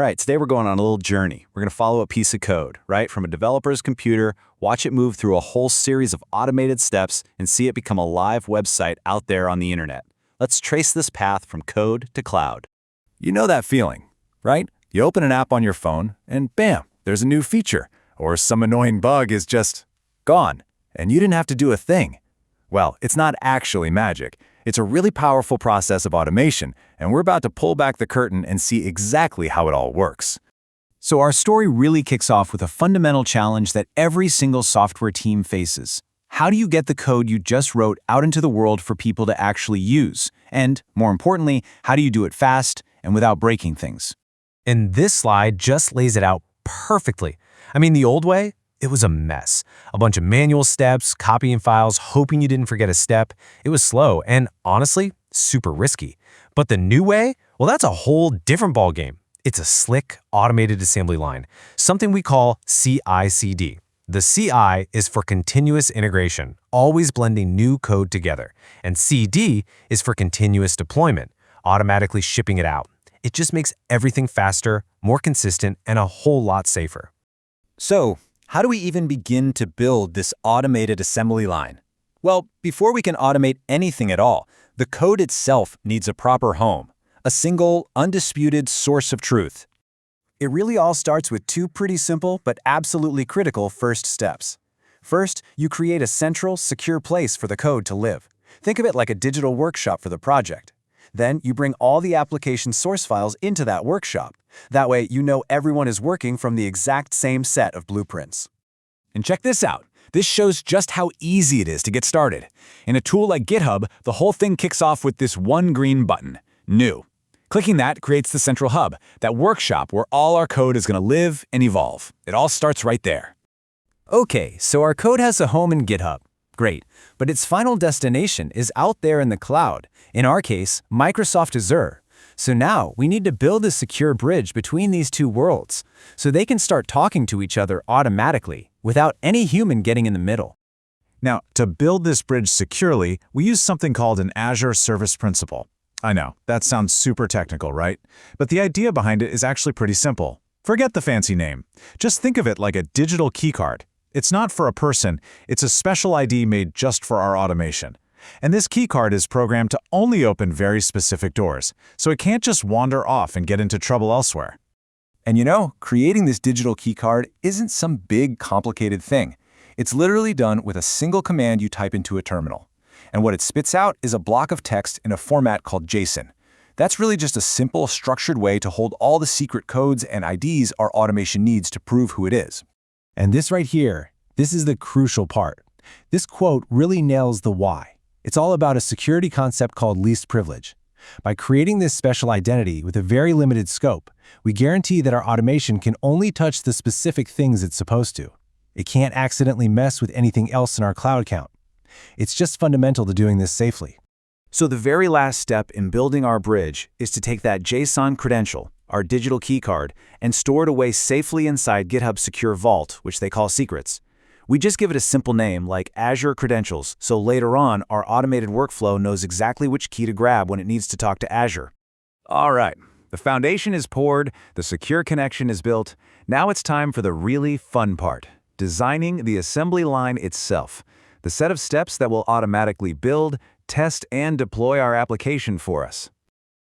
right, today we're going on a little journey. We're going to follow a piece of code, right, from a developer's computer, watch it move through a whole series of automated steps, and see it become a live website out there on the internet. Let's trace this path from code to cloud. You know that feeling, right? You open an app on your phone, and bam, there's a new feature, or some annoying bug is just gone, and you didn't have to do a thing. Well, it's not actually magic. It's a really powerful process of automation, and we're about to pull back the curtain and see exactly how it all works. So our story really kicks off with a fundamental challenge that every single software team faces. How do you get the code you just wrote out into the world for people to actually use? And, more importantly, how do you do it fast and without breaking things? And this slide just lays it out perfectly. I mean, the old way, it was a mess. A bunch of manual steps, copying files, hoping you didn't forget a step. It was slow and, honestly, super risky. But the new way, well, that's a whole different ballgame. It's a slick, automated assembly line, something we call CI/CD. The CI is for continuous integration, always blending new code together. And CD is for continuous deployment, automatically shipping it out. It just makes everything faster, more consistent, and a whole lot safer. So, how do we even begin to build this automated assembly line? Well, before we can automate anything at all, the code itself needs a proper home, a single, undisputed source of truth. It really all starts with two pretty simple but absolutely critical first steps. First, you create a central, secure place for the code to live. Think of it like a digital workshop for the project. Then you bring all the application source files into that workshop. That way, you know everyone is working from the exact same set of blueprints. And check this out. This shows just how easy it is to get started. In a tool like GitHub, the whole thing kicks off with this one green button, New. Clicking that creates the central hub, that workshop where all our code is going to live and evolve. It all starts right there. Okay, so our code has a home in GitHub. Great, but its final destination is out there in the cloud. In our case, Microsoft Azure. So now we need to build a secure bridge between these two worlds so they can start talking to each other automatically without any human getting in the middle. Now, to build this bridge securely, we use something called an Azure Service Principal. I know, that sounds super technical, right? But the idea behind it is actually pretty simple. Forget the fancy name. Just think of it like a digital keycard. It's not for a person, it's a special ID made just for our automation. And this keycard is programmed to only open very specific doors, so it can't just wander off and get into trouble elsewhere. And you know, creating this digital keycard isn't some big, complicated thing. It's literally done with a single command you type into a terminal. And what it spits out is a block of text in a format called JSON. That's really just a simple, structured way to hold all the secret codes and IDs our automation needs to prove who it is. And this right here, this is the crucial part. This quote really nails the why. It's all about a security concept called least privilege. By creating this special identity with a very limited scope, we guarantee that our automation can only touch the specific things it's supposed to. It can't accidentally mess with anything else in our cloud account. It's just fundamental to doing this safely. So the very last step in building our bridge is to take that JSON credential, our digital keycard, and store it away safely inside GitHub's secure vault, which they call secrets. We just give it a simple name like Azure Credentials, so later on, our automated workflow knows exactly which key to grab when it needs to talk to Azure. All right, the foundation is poured, the secure connection is built. Now it's time for the really fun part, designing the assembly line itself, the set of steps that will automatically build, test, and deploy our application for us.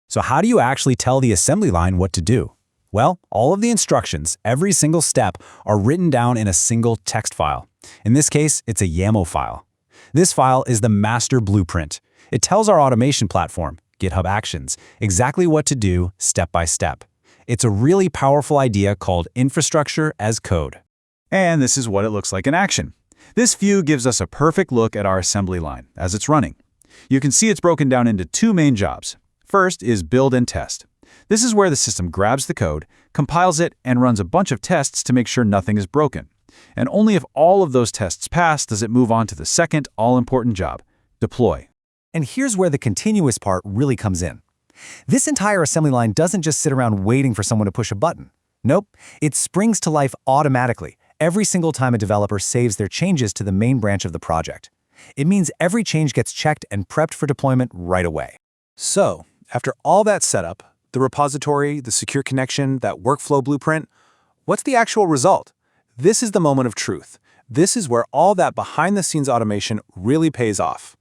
So how do you actually tell the assembly line what to do? Well, all of the instructions, every single step, are written down in a single text file. In this case, it's a YAML file. This file is the master blueprint. It tells our automation platform, GitHub Actions, exactly what to do step by step. It's a really powerful idea called infrastructure as code. And this is what it looks like in action. This view gives us a perfect look at our assembly line as it's running. You can see it's broken down into two main jobs. First is build and test. This is where the system grabs the code, compiles it, and runs a bunch of tests to make sure nothing is broken. And only if all of those tests pass does it move on to the second all-important job, deploy. And here's where the continuous part really comes in. This entire assembly line doesn't just sit around waiting for someone to push a button. Nope, it springs to life automatically every single time a developer saves their changes to the main branch of the project. It means every change gets checked and prepped for deployment right away. So, after all that setup, the repository, the secure connection, that workflow blueprint. What's the actual result? This is the moment of truth. This is where all that behind-the-scenes automation really pays off.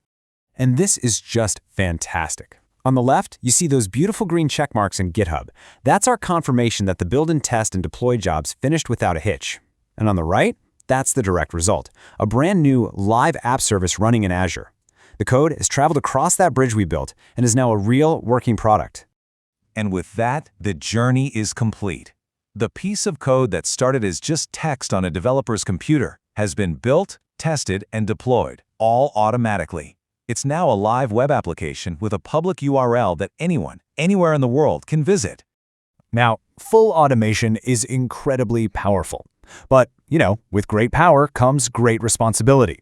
And this is just fantastic. On the left, you see those beautiful green check marks in GitHub. That's our confirmation that the build and test and deploy jobs finished without a hitch. And on the right, that's the direct result, a brand new live app service running in Azure. The code has traveled across that bridge we built and is now a real working product. And with that, the journey is complete. The piece of code that started as just text on a developer's computer has been built, tested, and deployed, all automatically. It's now a live web application with a public URL that anyone, anywhere in the world can visit. Now, full automation is incredibly powerful. But, with great power comes great responsibility.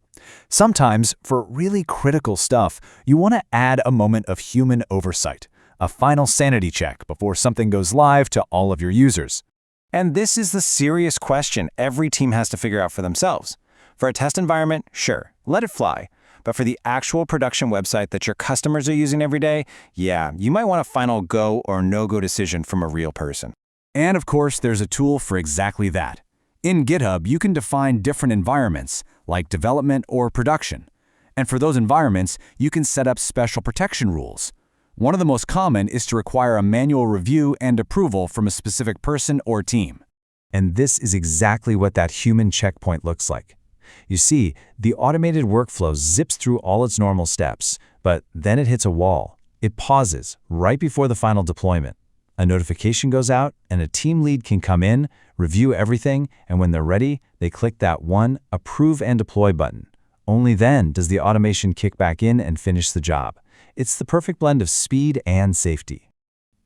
Sometimes, for really critical stuff, you want to add a moment of human oversight, a final sanity check before something goes live to all of your users. And this is the serious question every team has to figure out for themselves. For a test environment, sure, let it fly. But for the actual production website that your customers are using every day, yeah, you might want a final go or no-go decision from a real person. And of course, there's a tool for exactly that. In GitHub, you can define different environments, like development or production. And for those environments, you can set up special protection rules. One of the most common is to require a manual review and approval from a specific person or team. And this is exactly what that human checkpoint looks like. You see, the automated workflow zips through all its normal steps, but then it hits a wall. It pauses right before the final deployment. A notification goes out, and a team lead can come in, review everything, and when they're ready, they click that one Approve and Deploy button. Only then does the automation kick back in and finish the job. It's the perfect blend of speed and safety.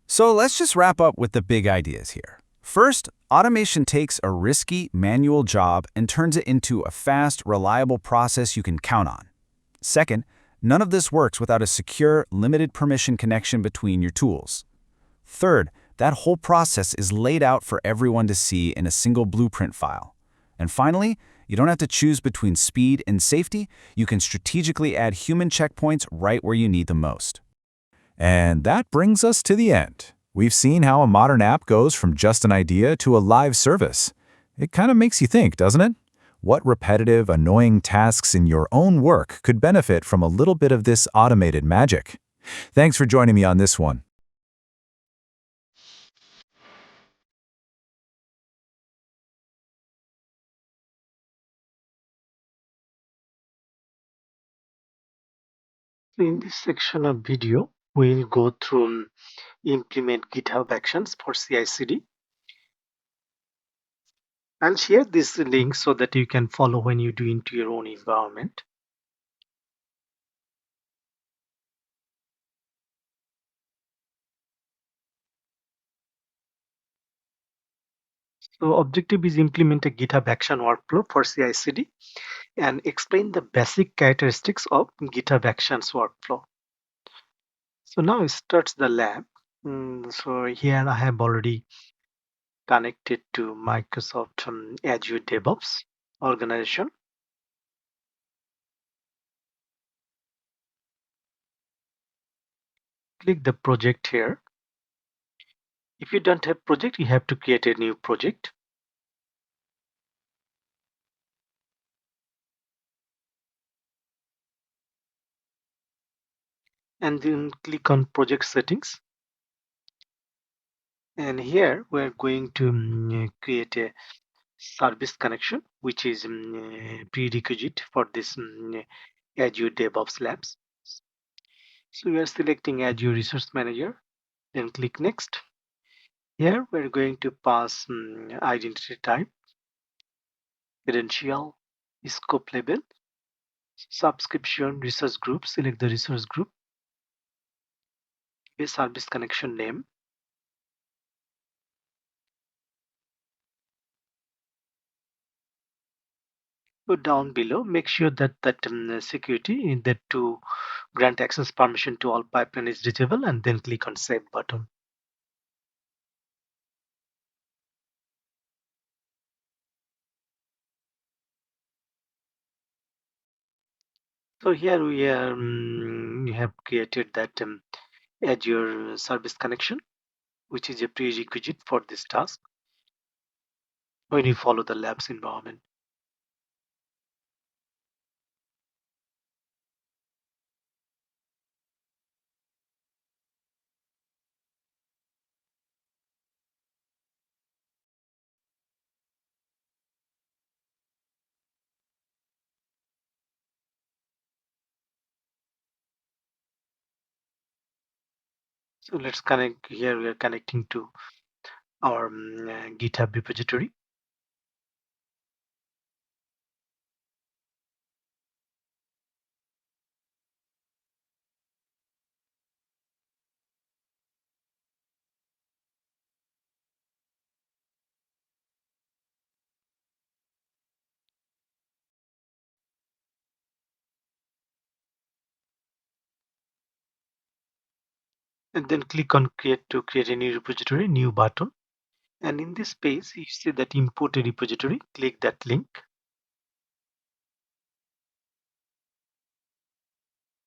So let's just wrap up with the big ideas here. First, automation takes a risky manual job and turns it into a fast, reliable process you can count on. Second, none of this works without a secure, limited permission connection between your tools. Third, that whole process is laid out for everyone to see in a single blueprint file. And finally, you don't have to choose between speed and safety. You can strategically add human checkpoints right where you need them most. And that brings us to the end. We've seen how a modern app goes from just an idea to a live service. It kind of makes you think, doesn't it? What repetitive, annoying tasks in your own work could benefit from a little bit of this automated magic? Thanks for joining me on this one. In this section of video, we'll go through implement GitHub Actions for CI/CD. I'll share this link so that you can follow when you do into your own environment. So objective is implement a GitHub Action workflow for CI/CD and explain the basic characteristics of GitHub Actions workflow. So now it starts the lab. So here I have already connected to Microsoft Azure DevOps organization. Click the project here. If you don't have project, you have to create a new project. And then click on project settings. And here we're going to create a service connection, which is prerequisite for this Azure DevOps Labs. So we are selecting Azure Resource Manager, then click Next. Here we're going to pass identity type, credential, scope level, subscription, resource group, select the resource group, a service connection name. Go down below, make sure that security in that to grant access permission to all pipeline is reachable, and then click on Save button. So here we are, we have created that Azure service connection. which is a prerequisite for this task when you follow the labs environment. So let's connect here. We are connecting to our GitHub repository. And then click on create to create a new repository, new button. And in this page, you see that import a repository. Click that link.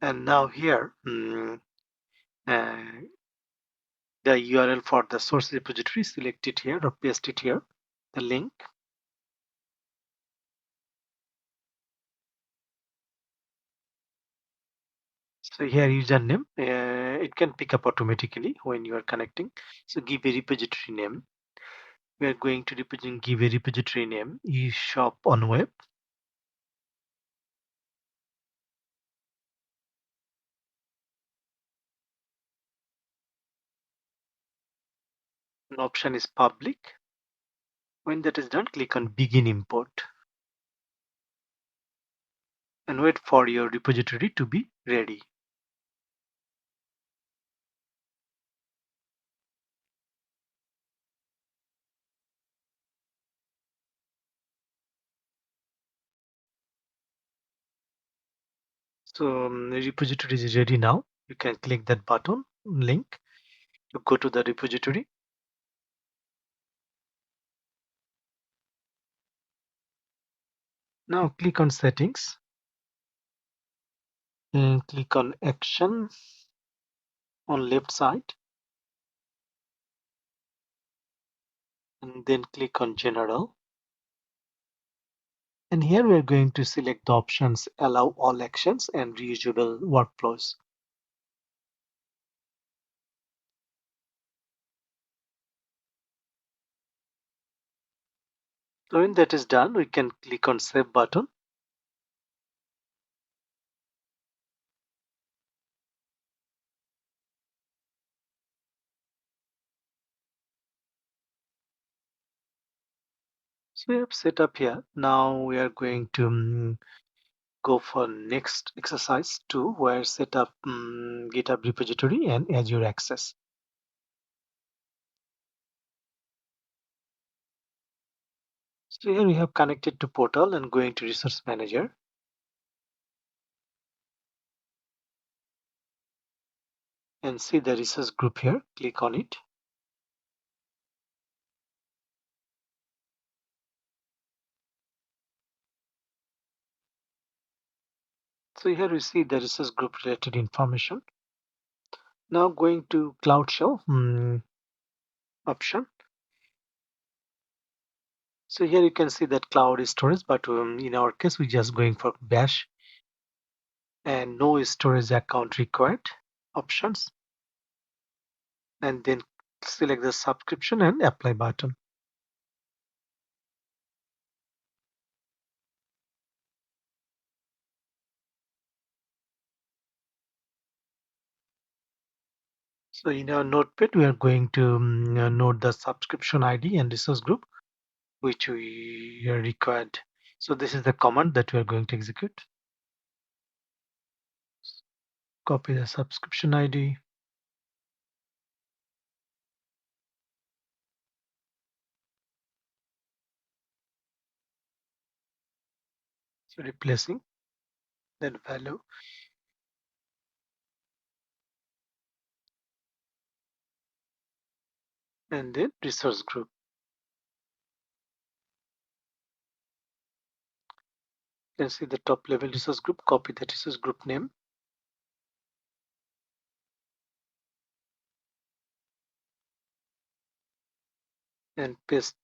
And now here, the URL for the source repository, select it here or paste it here, the link. So here username, it can pick up automatically when you are connecting. So give a repository name. We are going to give a repository name, eShop on web. An option is public. When that is done, click on begin import and wait for your repository to be ready. So the repository is ready now. You can click that button link to go to the repository. Now click on settings and click on action on left side and then click on general. And here we are going to select the options allow all actions and reusable workflows. So when that is done, we can click on save button. So we have set up here. Now we are going to go for next exercise 2 where set up GitHub repository and Azure Access. So here we have connected to portal and going to resource manager. And see the resource group here. Click on it. So here we see the resource group related information. Now going to Cloud Shell option. So here you can see that cloud storage, but in our case, we're just going for bash and no storage account required options. And then select the subscription and apply button. So in our notepad, we are going to note the subscription ID and resource group, which we are required. So this is the command that we are going to execute. Copy the subscription ID. So replacing that value. And then resource group. You can see the top level resource group, copy that resource group name. and paste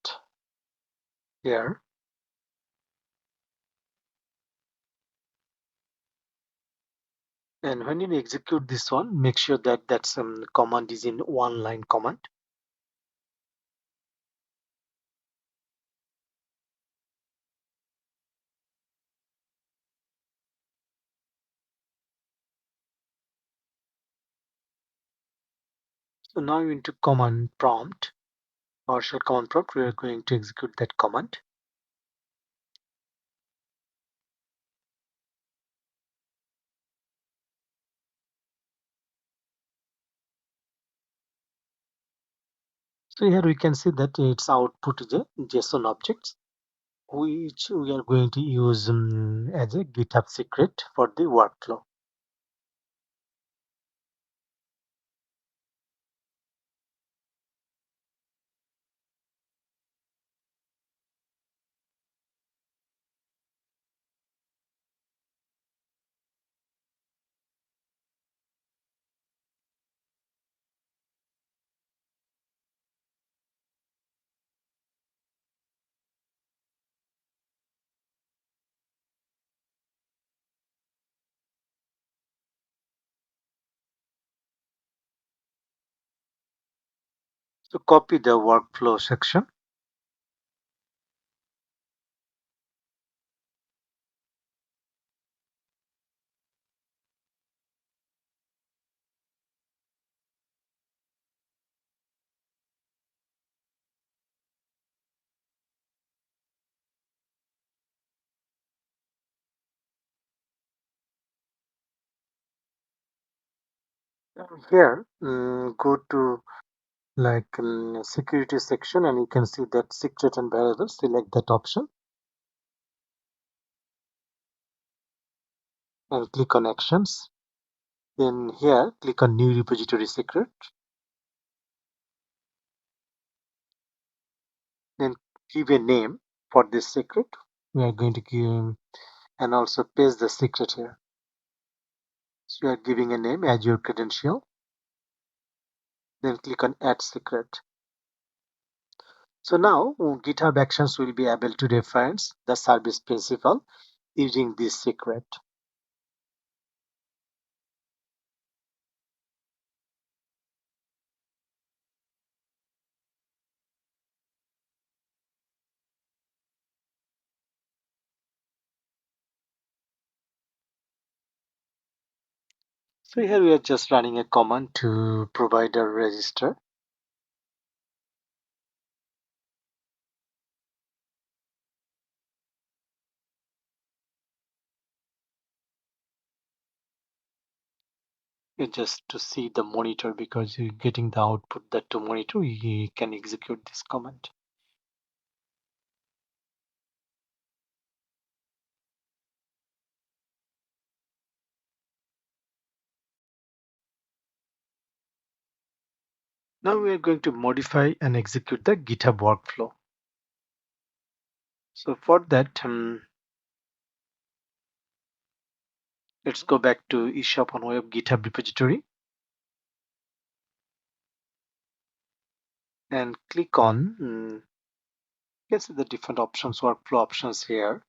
here. And when you execute this one, make sure that that command is in one line command. So now into command prompt, PowerShell command prompt, we are going to execute that command. So here we can see that its output is a JSON objects, which we are going to use as a GitHub secret for the workflow. So copy the workflow section. Here, go to security section, and you can see that secret and variable. Select that option and click on actions. Then here, click on new repository secret. Then give a name for this secret. We are going to give and also paste the secret here. So you are giving a name as your credential. Then click on add secret. So now GitHub Actions will be able to reference the service principal using this secret. So here we are just running a command to provide a register. Just to see the monitor, because you're getting the output that to monitor, you can execute this command. Now we are going to modify and execute the GitHub workflow. So for that, let's go back to eShop on Web GitHub repository and click on, you can see the different options, workflow options here.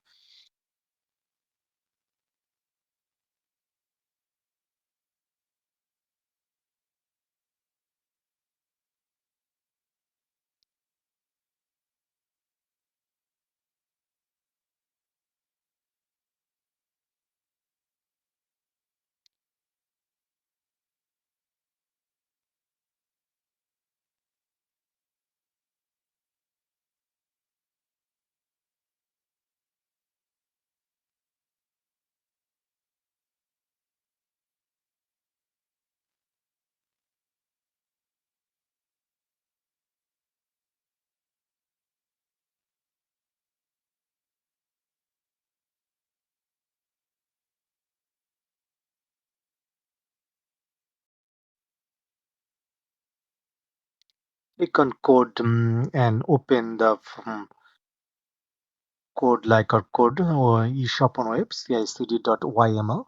Click on code and open the code like our code or eShop on Web CICD.yml.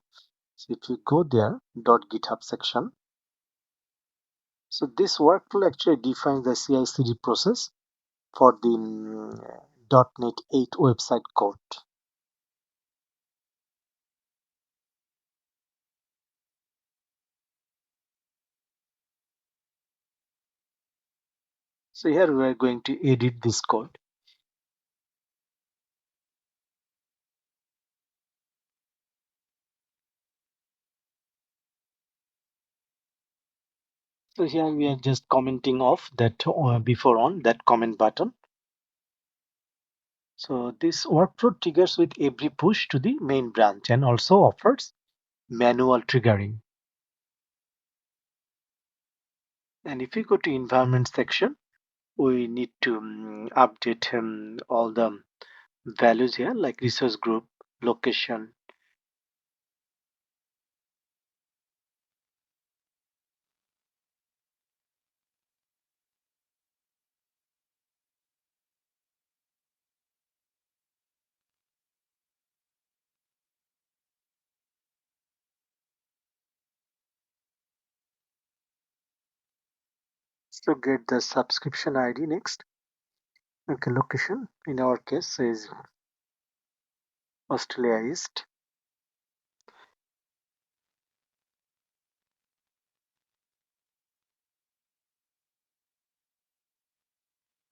So if you go there, .github section. So this workflow actually defines the CI/CD process for the .NET 8 website code. So here we are going to edit this code. So here we are just commenting off that before on that comment button. So this workflow triggers with every push to the main branch and also offers manual triggering. And if you go to environment section, we need to update all the values here like resource group, location. So get the subscription ID next. Okay, location in our case is Australia East.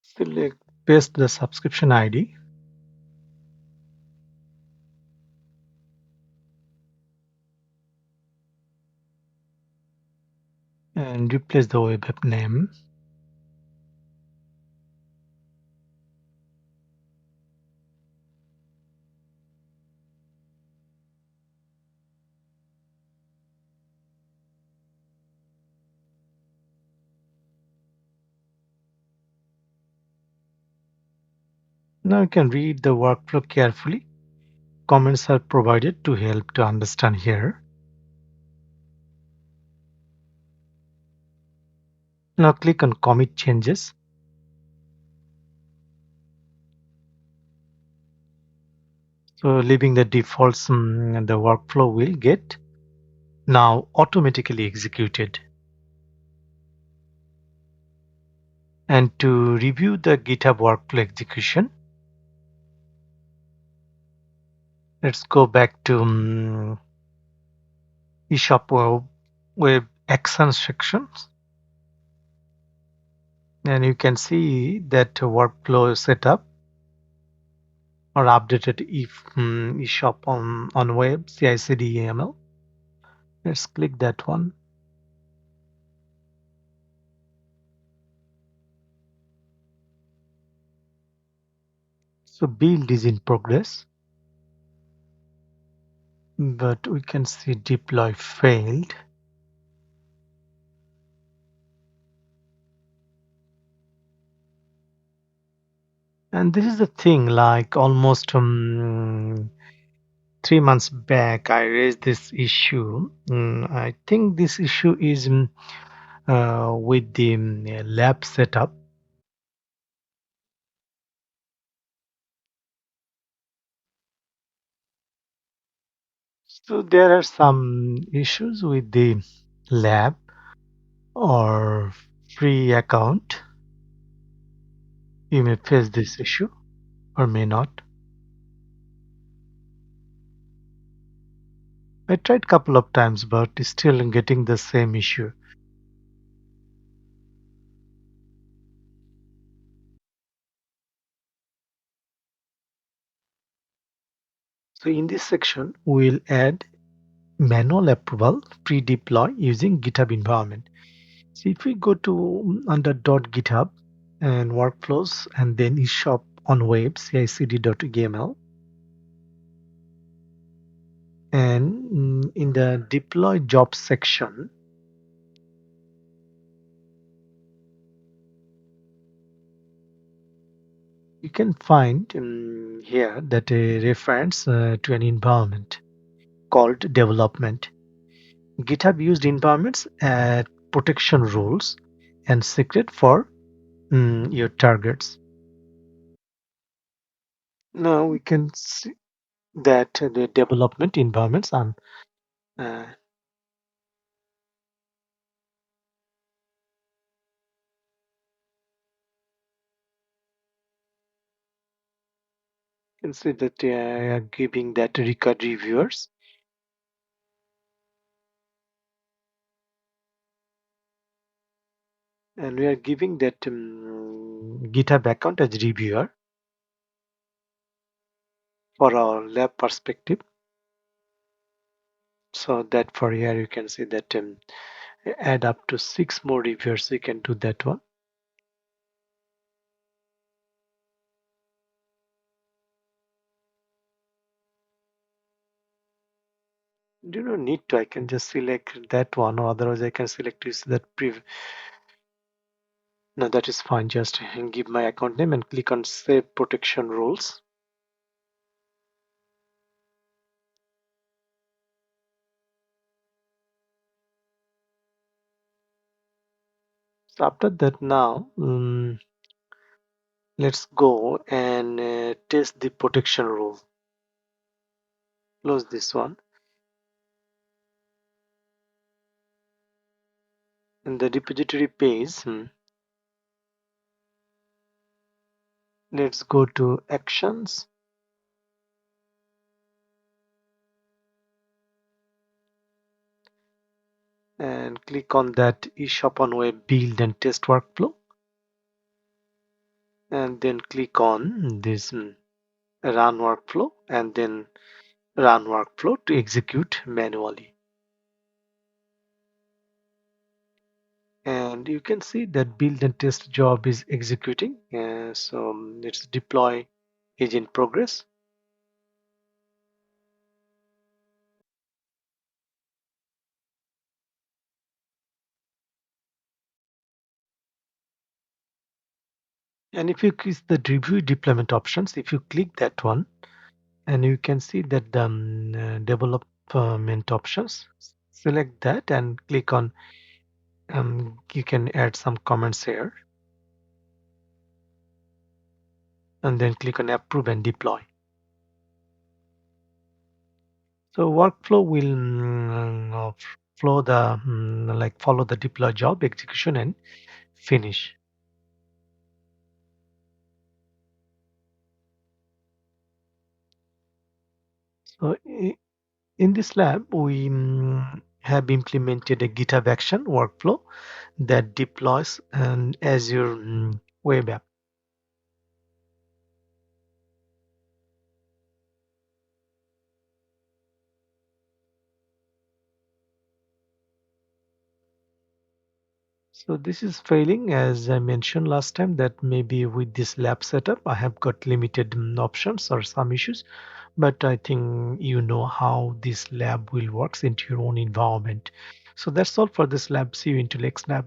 Select paste the subscription ID. And replace the web app name. Now you can read the workflow carefully. Comments are provided to help to understand here. Now click on commit changes. So leaving the defaults, the workflow will get now automatically executed. And to review the GitHub workflow execution, let's go back to eShop Web Actions sections. And you can see that workflow setup or updated if eShop on web CI/CD YAML. Let's click that one. So build is in progress, but we can see deploy failed. And this is the thing, like almost 3 months back, I raised this issue. I think this issue is with the lab setup. So there are some issues with the lab or free account. You may face this issue or may not. I tried couple of times, but still getting the same issue. So in this section, we'll add manual approval pre-deploy using GitHub environment. So if we go to under .github and workflows and then eShop on web cicd.yml and in the deploy job section, you can find here that a reference to an environment called development. GitHub used environments at protection rules and secret for your targets. Now we can see that the development environments are uh, can see that they are giving that record reviewers. And we are giving that GitHub account as reviewer for our lab perspective. So that for here you can see that add up to 6 more reviewers. You can do that one. You don't need to. I can just select that one, or otherwise I can select use that No, that is fine. Just give my account name and click on Save Protection Rules. So after that, now let's go and test the protection rule. Close this one. In the repository page, let's go to Actions. And click on that eShop on Web build and test workflow. And then click on this run workflow and then run workflow to execute manually. And you can see that build and test job is executing. So let's deploy is in progress. And if you click the review deployment options, if you click that one, and you can see that the development options, select that and click on, you can add some comments here, and then click on approve and deploy. So workflow will follow the deploy job execution and finish. So in this lab, we have implemented a GitHub action workflow that deploys an Azure Web App. So this is failing, as I mentioned last time, that maybe with this lab setup, I have got limited options or some issues, but I think you know how this lab will works into your own environment. So that's all for this lab. See you into next lab.